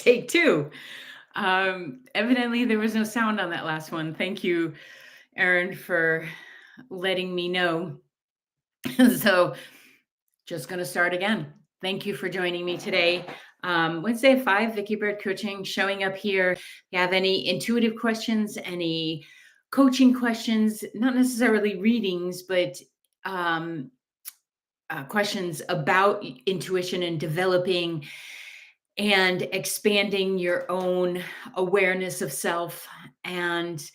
take two. Evidently, there was no sound on that last one. Thank you, Erin, for letting me know. So, just going to start again. Thank you for joining me today. Wednesday at 5, Vicky Bird Coaching, showing up here. If you have any intuitive questions, any coaching questions, not necessarily readings, but um, questions about intuition and developing and expanding your own awareness of self, and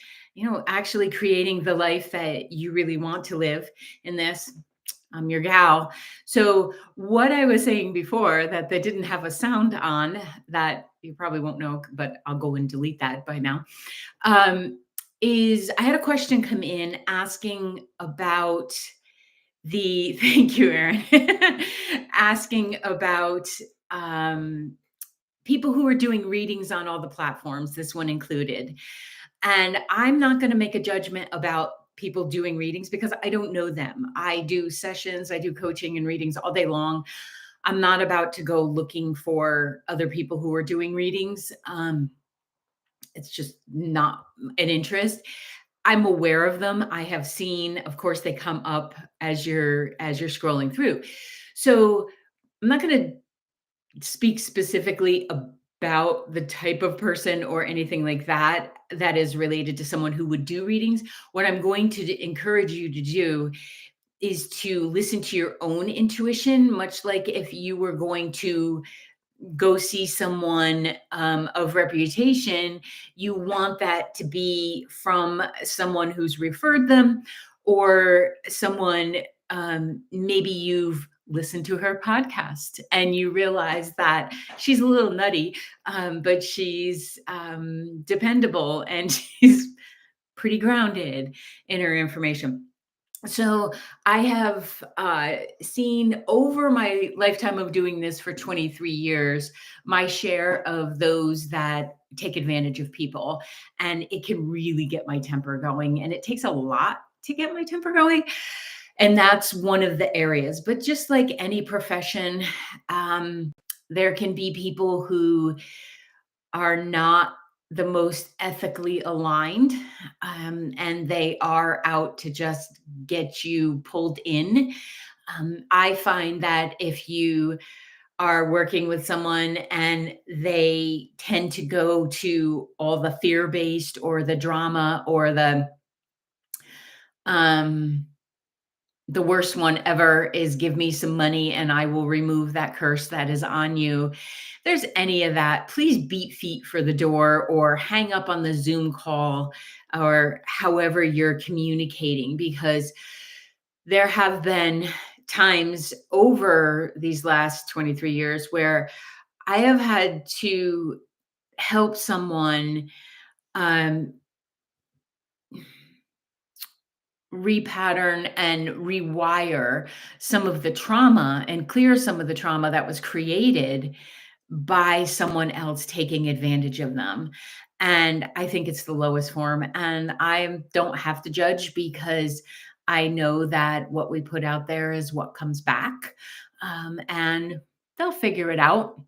actually creating the life that you really want to live in this. I'm your gal. So what I was saying before, that they didn't have a sound on, that you probably won't know, but I'll go and delete that by now, um, is I had a question come in asking about the thank you, Erin. Asking about um, people who are doing readings on all the platforms, this one included. And I'm not going to make a judgment about people doing readings because I don't know them. I do sessions, I do coaching and readings all day long. I'm not about to go looking for other people who are doing readings. It's just not an interest. I'm aware of them. I have seen, of course, they come up as you're scrolling through. So I'm not going to speak specifically about the type of person or anything like that that is related to someone who would do readings. What I'm going to encourage you to do is to listen to your own intuition, much like if you were going to go see someone of reputation, you want that to be from someone who's referred them, or someone, maybe you've listened to her podcast and you realize that she's a little nutty, but she's dependable and she's pretty grounded in her information. So I have seen over my lifetime of doing this for 23 years, my share of those that take advantage of people. And it can really get my temper going. And it takes a lot to get my temper going. And that's one of the areas. But just like any profession, there can be people who are not the most ethically aligned, and they are out to just get you pulled in. I find that if you are working with someone and they tend to go to all the fear based or the drama or um, the worst one ever is give me some money and I will remove that curse that is on you. If there's any of that, please beat feet for the door or hang up on the Zoom call or however you're communicating, because there have been times over these last 23 years where I have had to help someone um, repattern and rewire some of the trauma and clear some of the trauma that was created by someone else taking advantage of them. And I think it's the lowest form. And I don't have to judge because I know that what we put out there is what comes back. And they'll figure it out.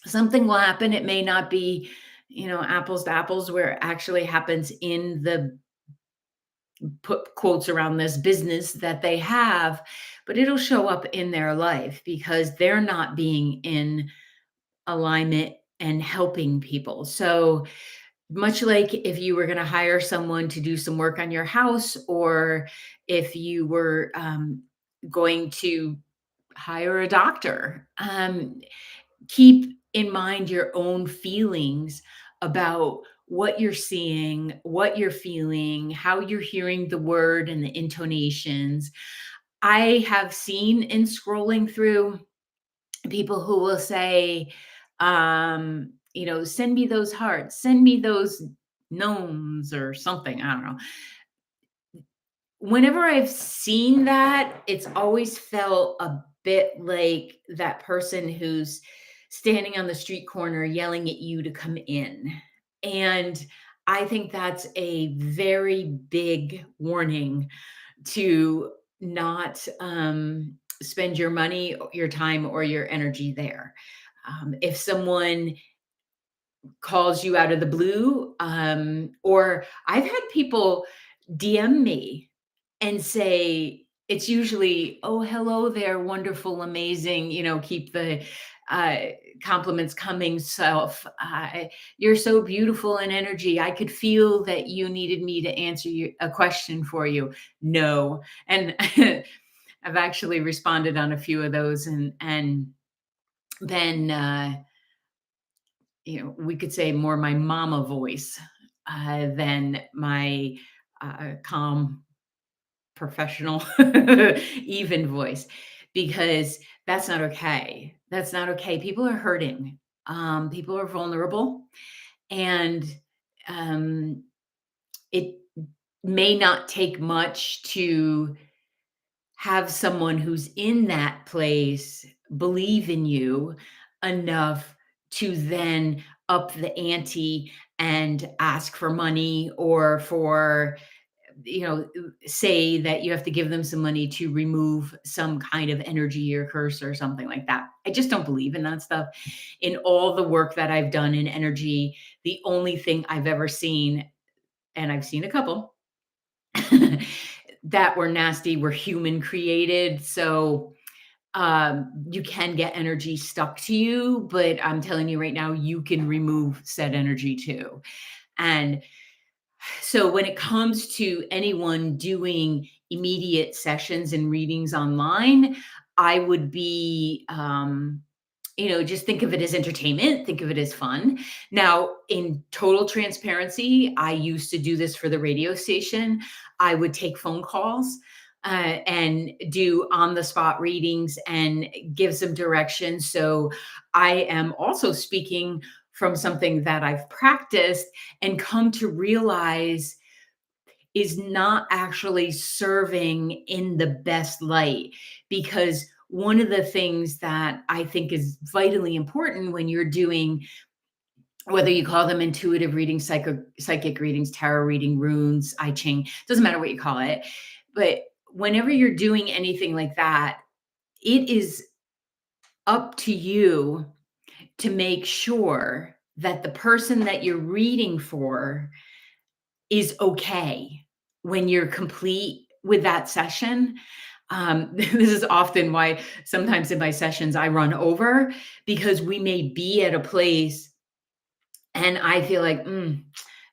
Something will happen. It may not be, apples to apples, where it actually happens in the put quotes around this business that they have, but it'll show up in their life because they're not being in alignment and helping people. So, much like if you were going to hire someone to do some work on your house, or if you were going to hire a doctor, keep in mind your own feelings about what you're seeing, what you're feeling, how you're hearing the word and the intonations. I have seen in scrolling through people who will say, send me those hearts, send me those gnomes or something. I don't know. Whenever I've seen that, it's always felt a bit like that person who's standing on the street corner yelling at you to come in. And I think that's a very big warning to not spend your money, your time, or your energy there. If someone calls you out of the blue. Or I've had people DM me and say, it's usually, oh, hello there, wonderful, amazing, keep the uh, compliments coming self. You're so beautiful in energy. I could feel that you needed me to answer you a question for you. No. And I've actually responded on a few of those, and then we could say more my mama voice than my calm professional even voice, because that's not okay. That's not okay. People are hurting. People are vulnerable, and um, it may not take much to have someone who's in that place believe in you enough to then up the ante and ask for money, or for say that you have to give them some money to remove some kind of energy or curse or something like that. I just don't believe in that stuff. In all the work that I've done in energy, the only thing I've ever seen, and I've seen a couple that were nasty, were human created. So you can get energy stuck to you, but I'm telling you right now, you can remove said energy too. And so when it comes to anyone doing immediate sessions and readings online, I would be, just think of it as entertainment, think of it as fun. Now, in total transparency, I used to do this for the radio station. I would take phone calls and do on the spot readings and give some direction. So I am also speaking from something that I've practiced and come to realize is not actually serving in the best light. Because one of the things that I think is vitally important when you're doing, whether you call them intuitive readings, psychic readings, tarot reading, runes, I Ching, doesn't matter what you call it. But whenever you're doing anything like that, it is up to you to make sure that the person that you're reading for is okay when you're complete with that session. This is often why sometimes in my sessions I run over, because we may be at a place and I feel like,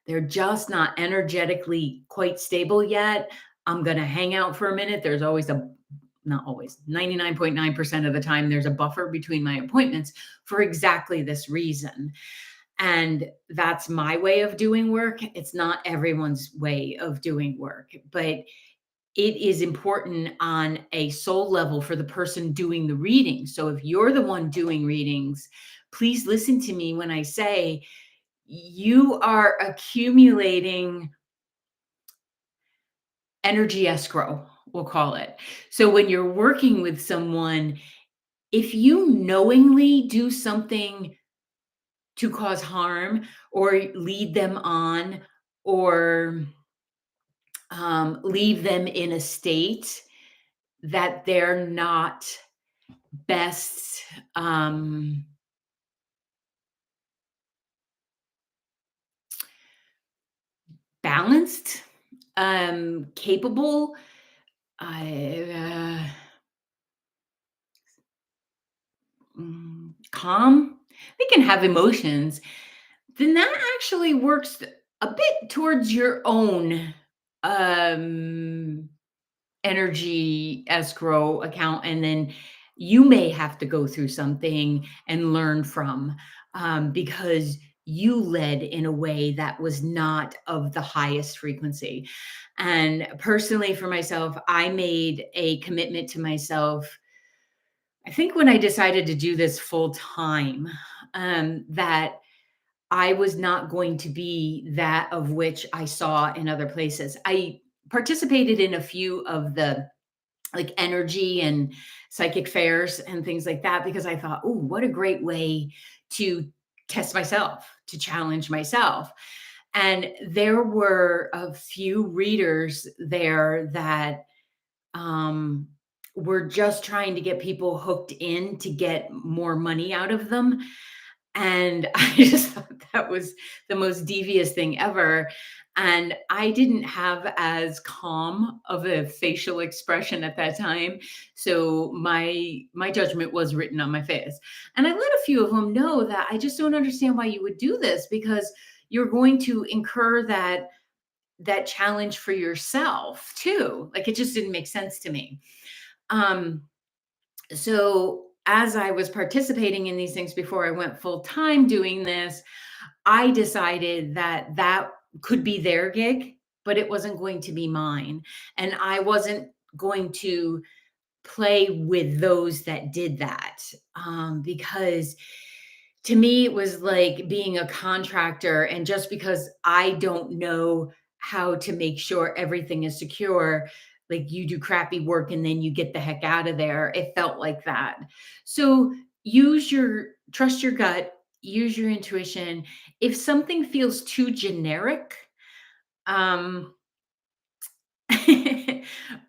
they're just not energetically quite stable yet. I'm going to hang out for a minute. There's always not always, 99.9% of the time, there's a buffer between my appointments for exactly this reason. And that's my way of doing work. It's not everyone's way of doing work, but it is important on a soul level for the person doing the reading. So if you're the one doing readings, please listen to me when I say you are accumulating energy escrow, we'll call it. So when you're working with someone, if you knowingly do something to cause harm or lead them on, or leave them in a state that they're not best balanced, capable, uh, calm, they can have emotions, then that actually works a bit towards your own um energy escrow account, and then you may have to go through something and learn from, because you led in a way that was not of the highest frequency. And personally, for myself, I made a commitment to myself, I think when I decided to do this full time, that I was not going to be that of which I saw in other places. I participated in a few of the like energy and psychic fairs and things like that, because I thought, oh, what a great way to test myself, to challenge myself. And there were a few readers there that um, were just trying to get people hooked in to get more money out of them. And I just thought that was the most devious thing ever. And I didn't have as calm of a facial expression at that time. So my judgment was written on my face. And I let a few of them know that I just don't understand why you would do this, because you're going to incur that challenge for yourself too. Like, it just didn't make sense to me. Um so as I was participating in these things before I went full time doing this, I decided that that could be their gig, but it wasn't going to be mine. And I wasn't going to play with those that did that, because to me it was like being a contractor. And just because I don't know how to make sure everything is secure, like, you do crappy work and then you get the heck out of there. It felt like that. So trust your gut, use your intuition. If something feels too generic, um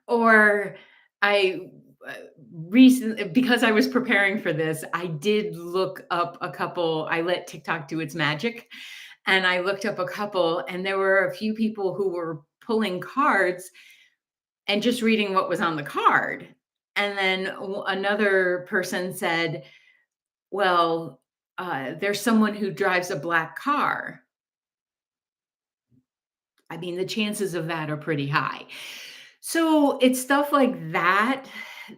or I recently, because I was preparing for this, I did look up a couple. I let TikTok do its magic, and I looked up a couple, and there were a few people who were pulling cards and just reading what was on the card. And then another person said, "Well, there's someone who drives a black car. I mean, the chances of that are pretty high." So it's stuff like that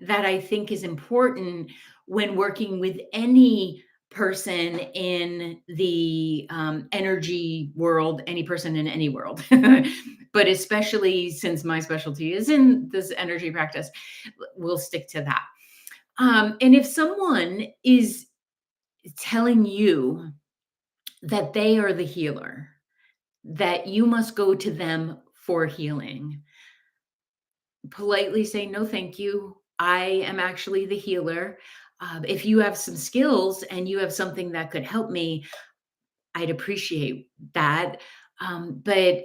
that I think is important when working with any person in the energy world, any person in any world. But especially since my specialty is in this energy practice, we'll stick to that. And if someone is telling you that they are the healer, that you must go to them for healing, politely say, "No, thank you. I am actually the healer. If you have some skills and you have something that could help me, I'd appreciate that. But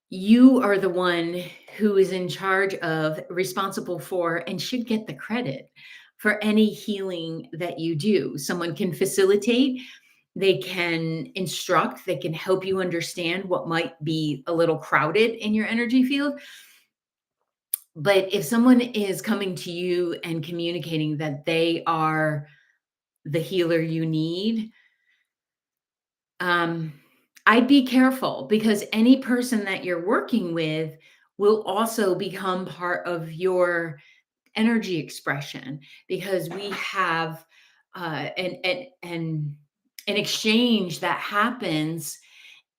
you are the one who is in charge of, responsible for, and should get the credit for any healing that you do. Someone can facilitate, they can instruct, they can help you understand what might be a little crowded in your energy field. But if someone is coming to you and communicating that they are the healer you need, um, I'd be careful, because any person that you're working with will also become part of your energy expression, because we have an exchange that happens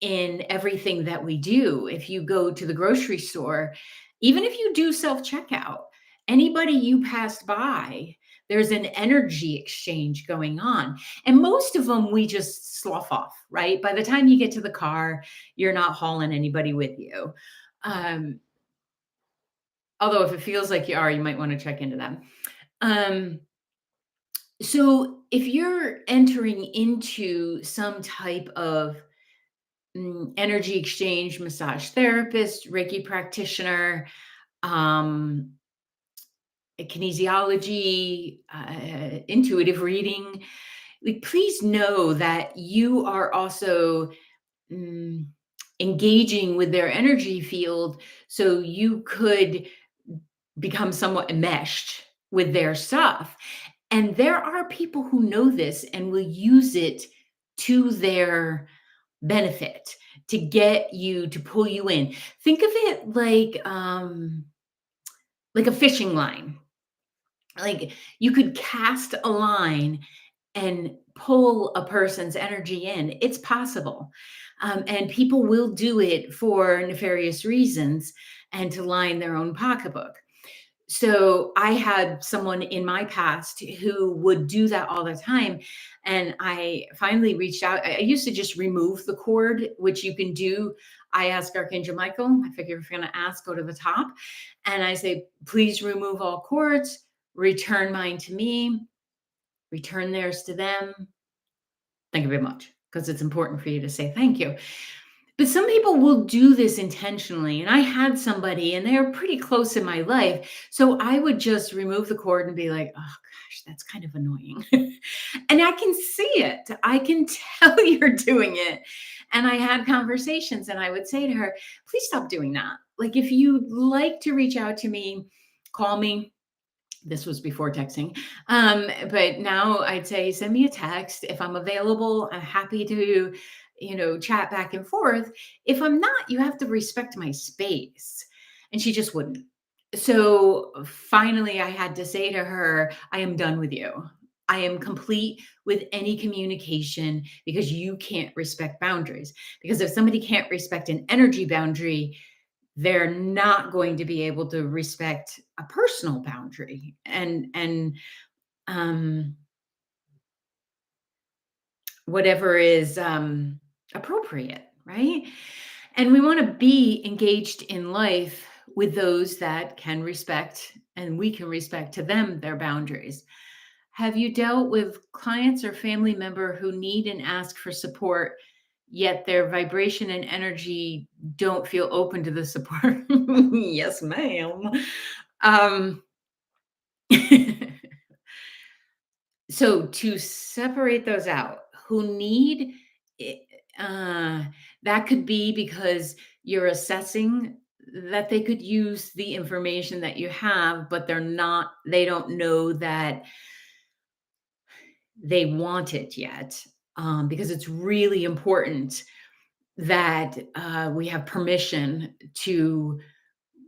in everything that we do. If you go to the grocery store, even if you do self checkout, anybody you pass by, there's an energy exchange going on. And most of them we just slough off, right? By the time you get to the car, you're not hauling anybody with you. Um, Although if it feels like you are, you might want to check into them. Um, so if you're entering into some type of energy exchange, massage therapist, Reiki practitioner, um, kinesiology, intuitive reading, like, please know that you are also mm, engaging with their energy field, so you could become somewhat enmeshed with their stuff. And there are people who know this and will use it to their benefit, to get you, to pull you in. Think of it like a fishing line. Like, you could cast a line and pull a person's energy in. It's possible. And people will do it for nefarious reasons and to line their own pocketbook. So I had someone in my past who would do that all the time. And I finally reached out. I used to just remove the cord, which you can do. I ask Archangel Michael, I figure if you're going to ask, go to the top. And I say, please remove all cords, return mine to me, return theirs to them. Thank you very much. Because it's important for you to say thank you. But some people will do this intentionally, and I had somebody, and they're pretty close in my life, so I would just remove the cord and be like, "Oh gosh, that's kind of annoying." And I can see it. I can tell you're doing it. And I had conversations, and I would say to her, "Please stop doing that. Like, if you'd like to reach out to me, call me." This was before texting. But now I'd say, send me a text. If I'm available, I'm happy to, chat back and forth. If I'm not, you have to respect my space. And she just wouldn't. So finally, I had to say to her, I am done with you. I am complete with any communication because you can't respect boundaries. Because if somebody can't respect an energy boundary, they're not going to be able to respect a personal boundary and um whatever is appropriate, right? And we want to be engaged in life with those that can respect, and we can respect to them their boundaries. Have you dealt with clients or family member who need and ask for support, yet their vibration and energy don't feel open to the support? Yes, ma'am. Um, so to separate those out, who need it, uh, that could be because you're assessing that they could use the information that you have, but they don't know that they want it yet. Because it's really important that we have permission to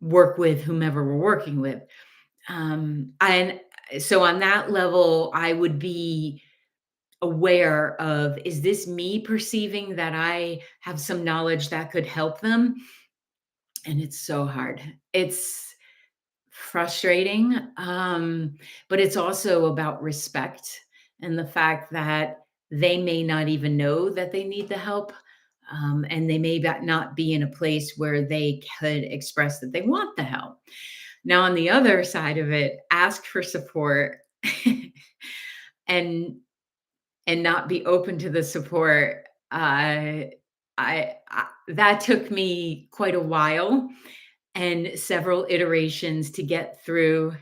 work with whomever we're working with. And so on that level, I would be aware of, is this me perceiving that I have some knowledge that could help them? And it's so hard. It's frustrating, but it's also about respect and the fact that they may not even know that they need the help. And they may not be in a place where they could express that they want the help. Now, on the other side of it, ask for support and not be open to the support. I that took me quite a while and several iterations to get through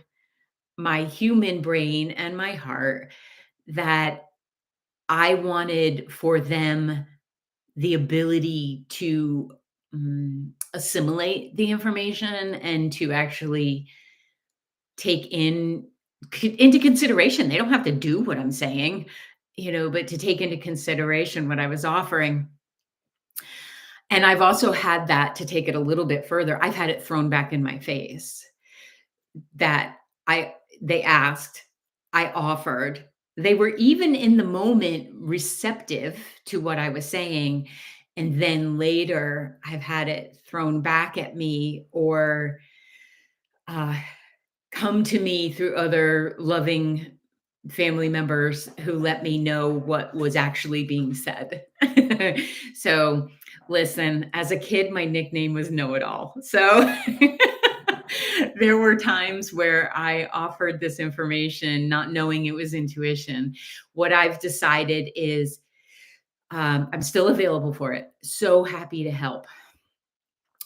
my human brain and my heart that I wanted for them the ability to assimilate the information and to actually take into consideration. They don't have to do what I'm saying, but to take into consideration what I was offering. And I've also had that, to take it a little bit further, I've had it thrown back in my face that I they asked, I offered. They were even in the moment receptive to what I was saying. And then later I've had it thrown back at me, or uh, come to me through other loving family members who let me know what was actually being said. So, listen, as a kid, my nickname was Know It All. So, there were times where I offered this information not knowing it was intuition. What I've decided is I'm still available for it. So happy to help.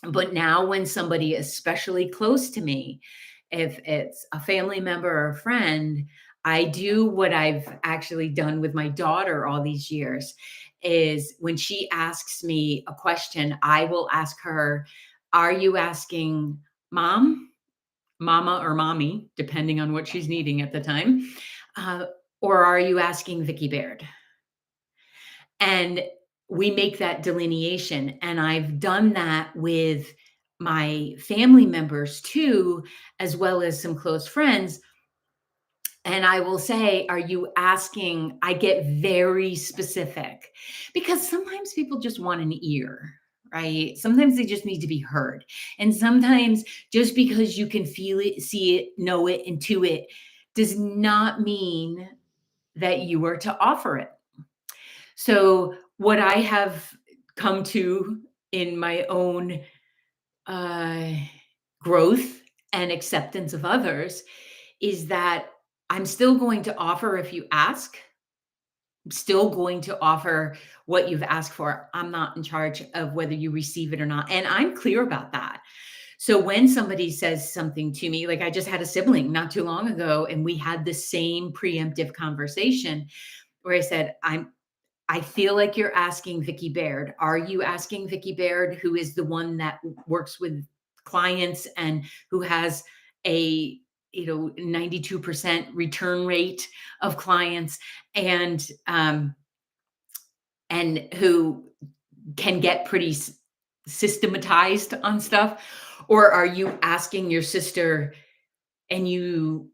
But now, when somebody especially close to me, if it's a family member or a friend, I do what I've actually done with my daughter all these years, is when she asks me a question, I will ask her, "Are you asking mom, mama, or mommy, depending on what she's needing at the time, uh, or are you asking Vicky Baird?" And we make that delineation. And I've done that with my family members too, as well as some close friends. And I will say, are you asking? I get very specific because sometimes people just want an ear, right? Sometimes they just need to be heard. And sometimes just because you can feel it, see it, know it, intuit does not mean that you are to offer it. So, what I have come to in my own uh, growth and acceptance of others is that I'm still going to offer if you ask, still going to offer what you've asked for. I'm not in charge of whether you receive it or not. And I'm clear about that. So when somebody says something to me, like I just had a sibling not too long ago, and we had the same preemptive conversation where I said, I feel like you're asking Vicky Baird. Are you asking Vicky Baird, who is the one that works with clients and who has a 92% return rate of clients, and who can get pretty systematized on stuff? Or are you asking your sister and you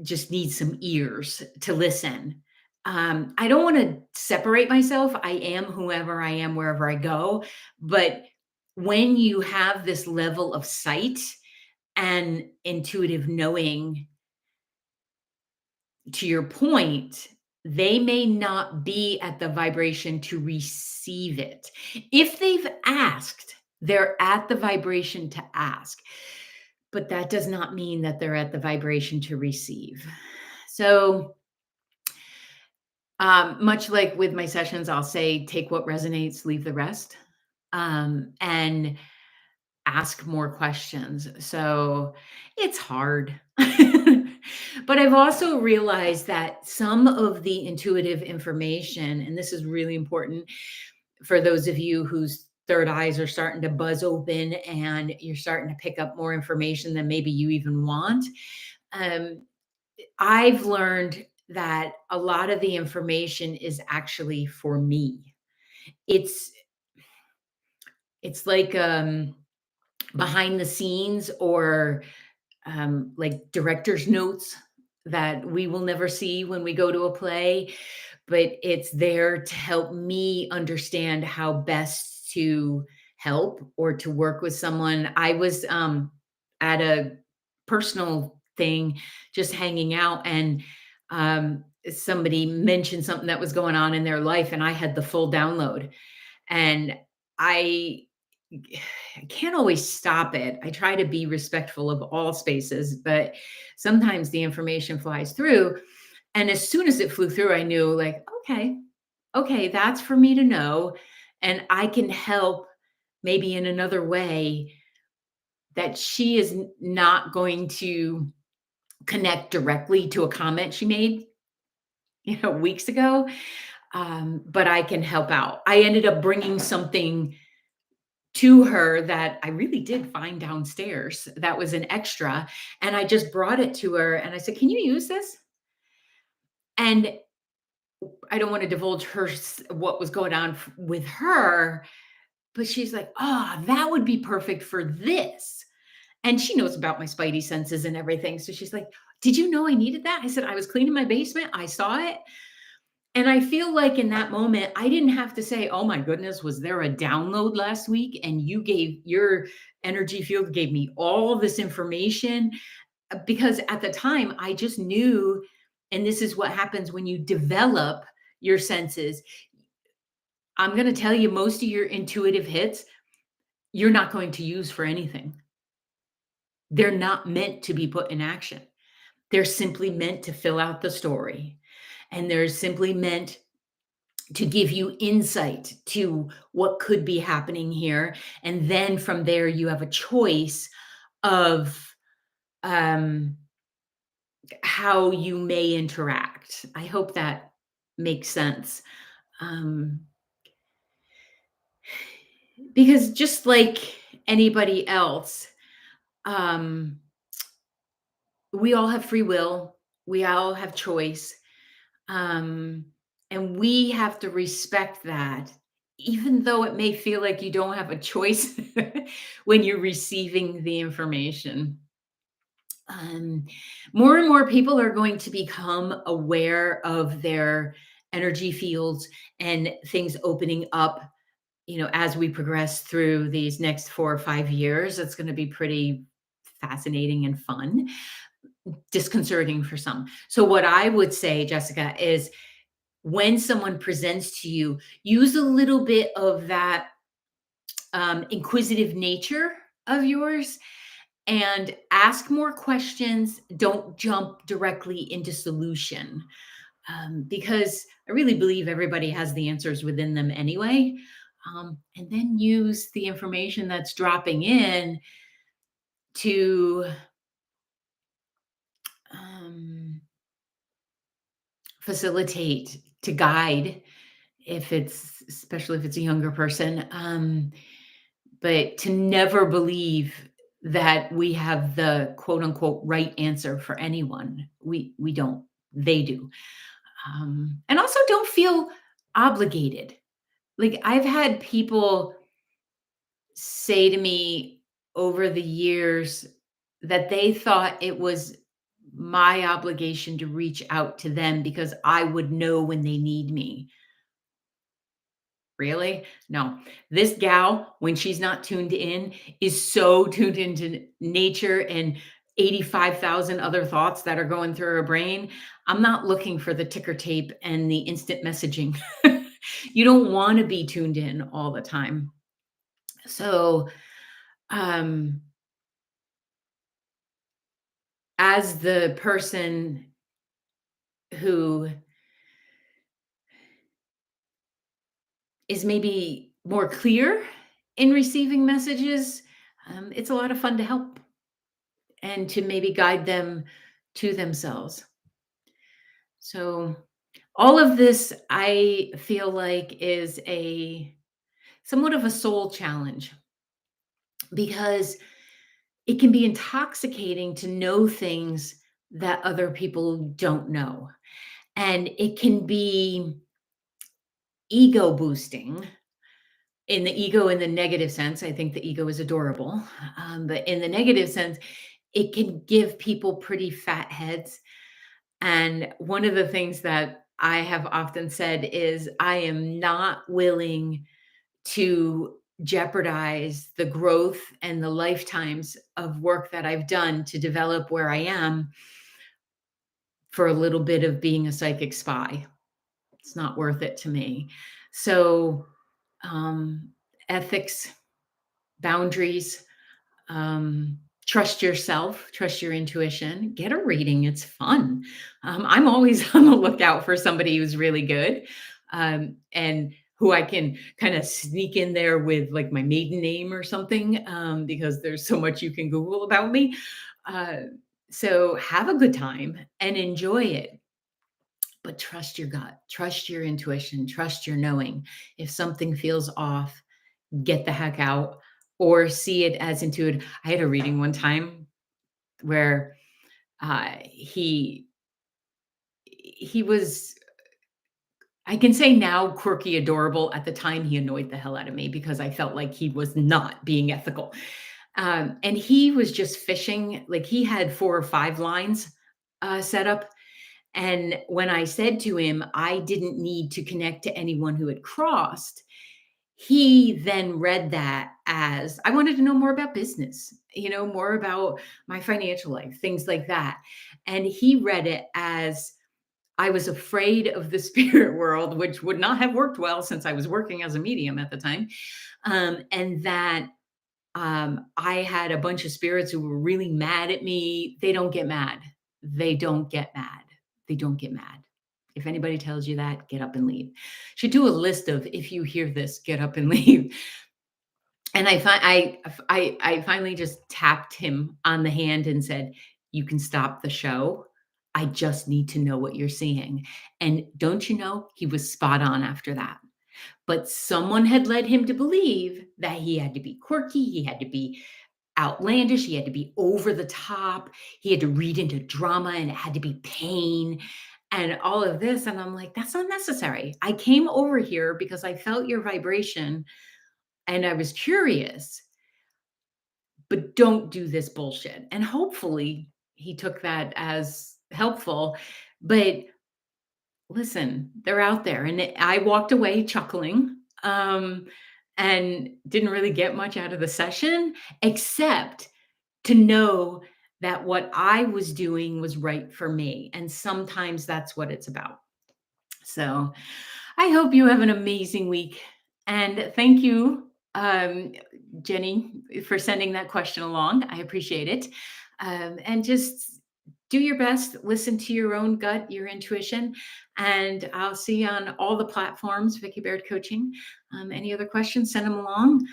just need some ears to listen? I don't want to separate myself. I am whoever I am wherever I go. But when you have this level of sight and intuitive knowing, to your point, they may not be at the vibration to receive it. If they've asked, they're at the vibration to ask, but that does not mean that they're at the vibration to receive. So, much like with my sessions, I'll say, take what resonates, leave the rest, and ask more questions. So it's hard. But I've also realized that some of the intuitive information, and this is really important for those of you whose third eyes are starting to buzz open and you're starting to pick up more information than maybe you even want. Um, I've learned that a lot of the information is actually for me. It's it's like behind the scenes, or like director's notes that we will never see when we go to a play, but it's there to help me understand how best to help or to work with someone. I was at a personal thing, just hanging out, and somebody mentioned something that was going on in their life, and I had the full download. And I I can't always stop it. I try to be respectful of all spaces, but sometimes the information flies through. And as soon as it flew through, I knew, like, okay, okay, that's for me to know. And I can help maybe in another way that she is not going to connect directly to a comment she made, weeks ago. But I can help out. I ended up bringing something to her that I really did find downstairs that was an extra, and I just brought it to her and I said, "Can you use this?" And I don't wanna divulge what was going on with her, but she's like, "Oh, that would be perfect for this." And she knows about my spidey senses and everything, so she's like, "Did you know I needed that?" I said, "I was cleaning my basement, I saw it." And I feel like in that moment, I didn't have to say, "Oh my goodness, was there a download last week and you gave your energy field gave me all this information?" Because at the time, I just knew, and this is what happens when you develop your senses. I'm gonna tell you, most of your intuitive hits, you're not going to use for anything. They're not meant to be put in action. They're simply meant to fill out the story, and they're simply meant to give you insight to what could be happening here. And then from there, you have a choice of um, how you may interact. I hope that makes sense. Um, because just like anybody else, um, we all have free will, we all have choice. Um, and we have to respect that, even though it may feel like you don't have a choice when you're receiving the information. Um, More and more people are going to become aware of their energy fields and things opening up. As we progress through these next 4 or 5 years, it's going to be pretty fascinating and fun, disconcerting for some. So, what I would say, Jessica, is when someone presents to you, use a little bit of that inquisitive nature of yours and ask more questions. Don't jump directly into solution. because I really believe everybody has the answers within them anyway. And then use the information that's dropping in to um, facilitate, to guide, if it's, especially if it's a younger person. But to never believe that we have the quote unquote right answer for anyone. We don't. They do. And also don't feel obligated. Like I've had people say to me over the years that they thought it was my obligation to reach out to them because I would know when they need me. Really? No. This gal, when she's not tuned in, is so tuned into nature and 85,000 other thoughts that are going through her brain. I'm not looking for the ticker tape and the instant messaging. You don't want to be tuned in all the time. So, um, as the person who is maybe more clear in receiving messages, it's a lot of fun to help and to maybe guide them to themselves. So, all of this I feel like is a somewhat of a soul challenge because it can be intoxicating to know things that other people don't know. And it can be ego boosting in the ego in the negative sense. I think the ego is adorable. But in the negative sense, it can give people pretty fat heads. And one of the things that I have often said is I am not willing to jeopardize the growth and the lifetimes of work that I've done to develop where I am for a little bit of being a psychic spy. It's not worth it to me. So, um, ethics, boundaries, um, trust yourself, trust your intuition, get a reading. It's fun. I'm always on the lookout for somebody who's really good, and who I can kind of sneak in there with like my maiden name or something, because there's so much you can Google about me. Uh, so have a good time and enjoy it, but trust your gut, trust your intuition, trust your knowing. If something feels off, get the heck out or see it as intuitive. I had a reading one time where he was, I can say now, quirky, adorable. At the time, he annoyed the hell out of me because I felt like he was not being ethical. And he was just fishing, like he had 4 or 5 lines set up. And when I said to him, I didn't need to connect to anyone who had crossed, he then read that as I wanted to know more about business, more about my financial life, things like that. And he read it as I was afraid of the spirit world, which would not have worked well since I was working as a medium at the time. And that I had a bunch of spirits who were really mad at me. They don't get mad. They don't get mad. They don't get mad. If anybody tells you that, get up and leave. Should do a list of if you hear this, get up and leave. And I finally just tapped him on the hand and said, "You can stop the show. I just need to know what you're seeing." And don't you know, he was spot on after that. But someone had led him to believe that he had to be quirky, he had to be outlandish, he had to be over the top, he had to read into drama, and it had to be pain and all of this. And I'm like, that's not necessary. I came over here because I felt your vibration and I was curious, but don't do this bullshit. And hopefully he took that as helpful. But listen, they're out there. And I walked away chuckling, and didn't really get much out of the session, except to know that what I was doing was right for me. And sometimes that's what it's about. So I hope you have an amazing week. And thank you, Jenny, for sending that question along. I appreciate it. And just do your best, listen to your own gut, your intuition, and I'll see you on all the platforms, Vicky Baird Coaching. Any other questions, send them along.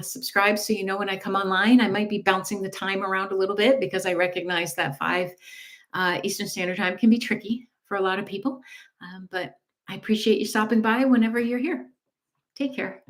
Subscribe so you know when I come online. I might be bouncing the time around a little bit because I recognize that 5 Eastern Standard Time can be tricky for a lot of people. But I appreciate you stopping by whenever you're here. Take care.